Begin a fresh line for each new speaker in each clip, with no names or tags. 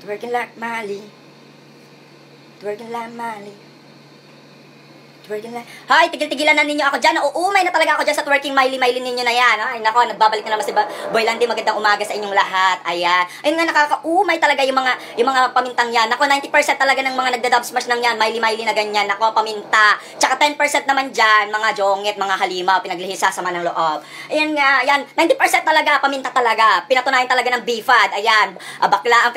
Twerking like Mali. Twerking like Mali. Twerking like... Hay, tigil-tigilan na ninyo ako dyan. Uumay na talaga ako dyan sa twerking Miley ninyo na yan. Ay, nako, nagbabalik na naman si Boy Landy. Magandang umaga sa inyong lahat. Ayan. Ayun nga, nakakaumay talaga yung mga pamintang yan. Nako, 90% talaga ng mga nagda-dub smash ng yan. Miley na ganyan. Nako, paminta. Tsaka 10% naman dyan, mga jongit, mga halimaw, pinaglihisa sama ng loob. Ayan nga, yan. 90% talaga, paminta talaga. Pinatunayan talaga ng BFAD. Ayan. Bakla ang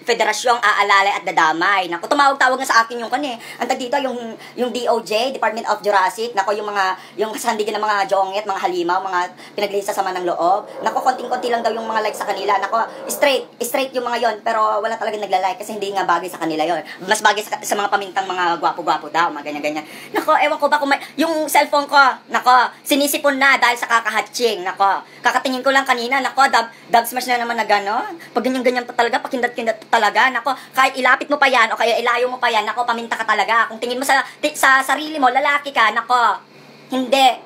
federasyong aalalay at dadamay. Nako, tumawag-tawag na sa akin yung kani. Antag dito, yung DOJ, Department of Jurassic, nako yung kasandigan ng mga jongit, mga halimaw, mga pinaglihisa sama ng loob. Nako, konting-konti lang daw yung mga like sa kanila. Nako, straight yung mga yon, pero wala talaga nagla-like kasi hindi nga bagay sa kanila yon. Mas bagay sa mga pamintang mga gwapo-gwapo daw, mga ganyan-ganyan. Nako, ewan ko ba kung yung cellphone ko, nako, sinisipon na dahil sa kakahatching. Nako, kakatingin ko lang kanina, nako, dub smash na naman na gano'n. Pag ganyan-ganyan pa talaga, pakindat-kindat pa talaga. Nako, kahit ilapit mo pa yan o kaya ilayo mo pa yan, nako, paminta ka talaga. Kung tingin mo sa sarili mo, lalaki ka, nako, hindi,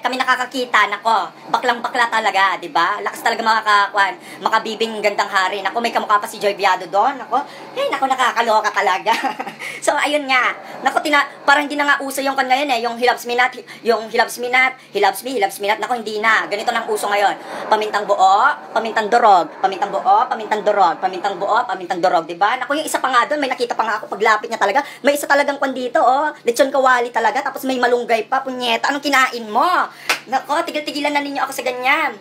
kami nakakakita, nako, baklang-bakla talaga, di ba? Lakas talaga makabibing gandang hari. Nako, may kamukha pa si Joy Viado doon, nako, nako, nakakaloka talaga. So, ayun nga, nako, parang hindi na nga uso yung ngayon yung he loves me not, he loves me not, nako, hindi na, ganito lang uso ngayon, pamintang buo, pamintang durog, pamintang buo, pamintang durog, pamintang buo, pamintang durog, di ba? Nako, yung isa pa nga doon, may nakita pa nga ako paglapit niya talaga, may isa talagang kwan dito, lechon kawali talaga, tapos may malunggay pa, punyeta, anong kinain mo? Nako, tigil-tigilan na ninyo ako sa ganyan.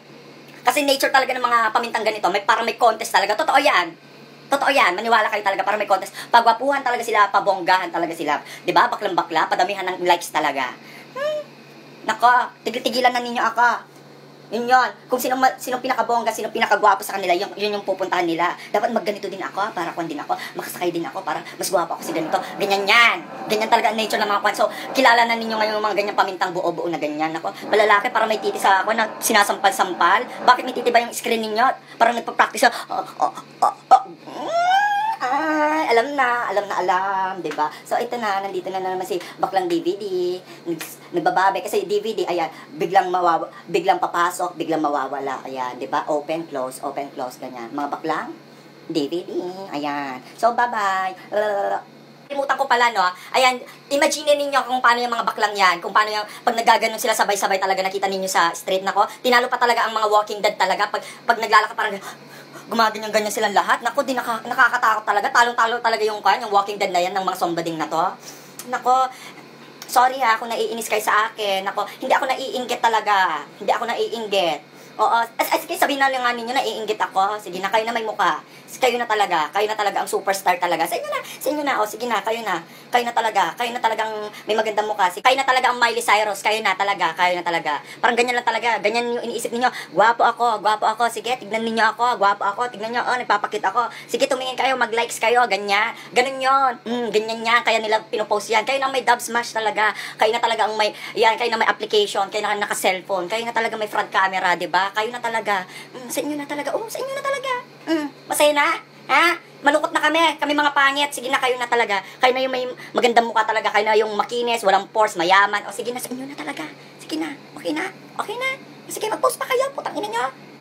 Kasi nature talaga ng mga pamintang ganito, parang may contest talaga. Totoo yan. Maniwala kayo talaga, parang may contest. Pagwapuhan talaga sila, pabonggahan talaga sila. 'Di ba? Baklang-bakla, padamihan ng likes talaga. Nako, tigil-tigilan na ninyo ako. Yun. Kung sinong pinakabongga, sinong pinakagwapo sa kanila, yun yung pupuntahan nila. Dapat magganito din ako, para kung din ako, makasakay din ako, para mas gwapo ako si ganito. Ganyan yan. Ganyan talaga ang nature ng mga kwan. So, kilala na ninyo ngayon yung mga ganyang pamintang buo-buo na ganyan. Ako, malalaki, para may titi sa ako na sinasampal-sampal. Bakit may titi ba yung screen ninyo? Parang nagpa-practice ay, alam, diba? So, ito na, nandito na naman si Baklang DVD, nagbababe, kasi DVD, ayan, biglang papasok, biglang mawawala, ayan, diba? Open, close, ganyan. Mga Baklang DVD, ayan. So, bye-bye. Limutan ko pala, no? Ayan, imagine ninyo kung paano yung mga baklang yan, kung paano yung, pag nagaganon sila sabay-sabay talaga, nakita ninyo sa street, nako, tinalo pa talaga ang mga Walking Dead talaga, pag naglalakad parang, gumaganyan-ganyan silang lahat. Nako, nakakatakot talaga. Talong-talo talaga yung Walking Dead na yan ng mga sombading na to. Nako, sorry kung naiinis kayo sa akin. Nako, hindi ako naiinggit talaga. Oo, sige, sabihin na lang nga ninyo, naiinggit ako. Sige na, kayo na may mukha. Kayo na talaga ang superstar talaga. Sa inyo na, sige na, kayo na talagang may magandang mukha. Kayo na talaga ang Miley Cyrus, kayo na talaga. Parang ganyan lang talaga, ganyan yung iniisip niyo. Gwapo ako, sige, tignan niyo ako, gwapo ako, tignan niyo, nagpapakit ako. Sige, tumingin kayo, mag-likes kayo, ganyan. Ganun yon. Ganyan yan, kaya nila pinopost yan. Kayo na may dub smash talaga. Kayo na talaga ang may, yan, kayo na may application, kayo na naka-cellphone, kayo na talaga may front camera, diba? Kayo na talaga. Sa inyo na talaga. Masaya na? Ha? Malungkot na kami mga pangit. Sige na, kayo na talaga. Kayo na yung may magandang mukha talaga. Kayo na yung makinis, walang pores, mayaman. O sige na, sa inyo na talaga. Sige na, okay na. Sige, mag-post pa kayo. Putang ina nyo.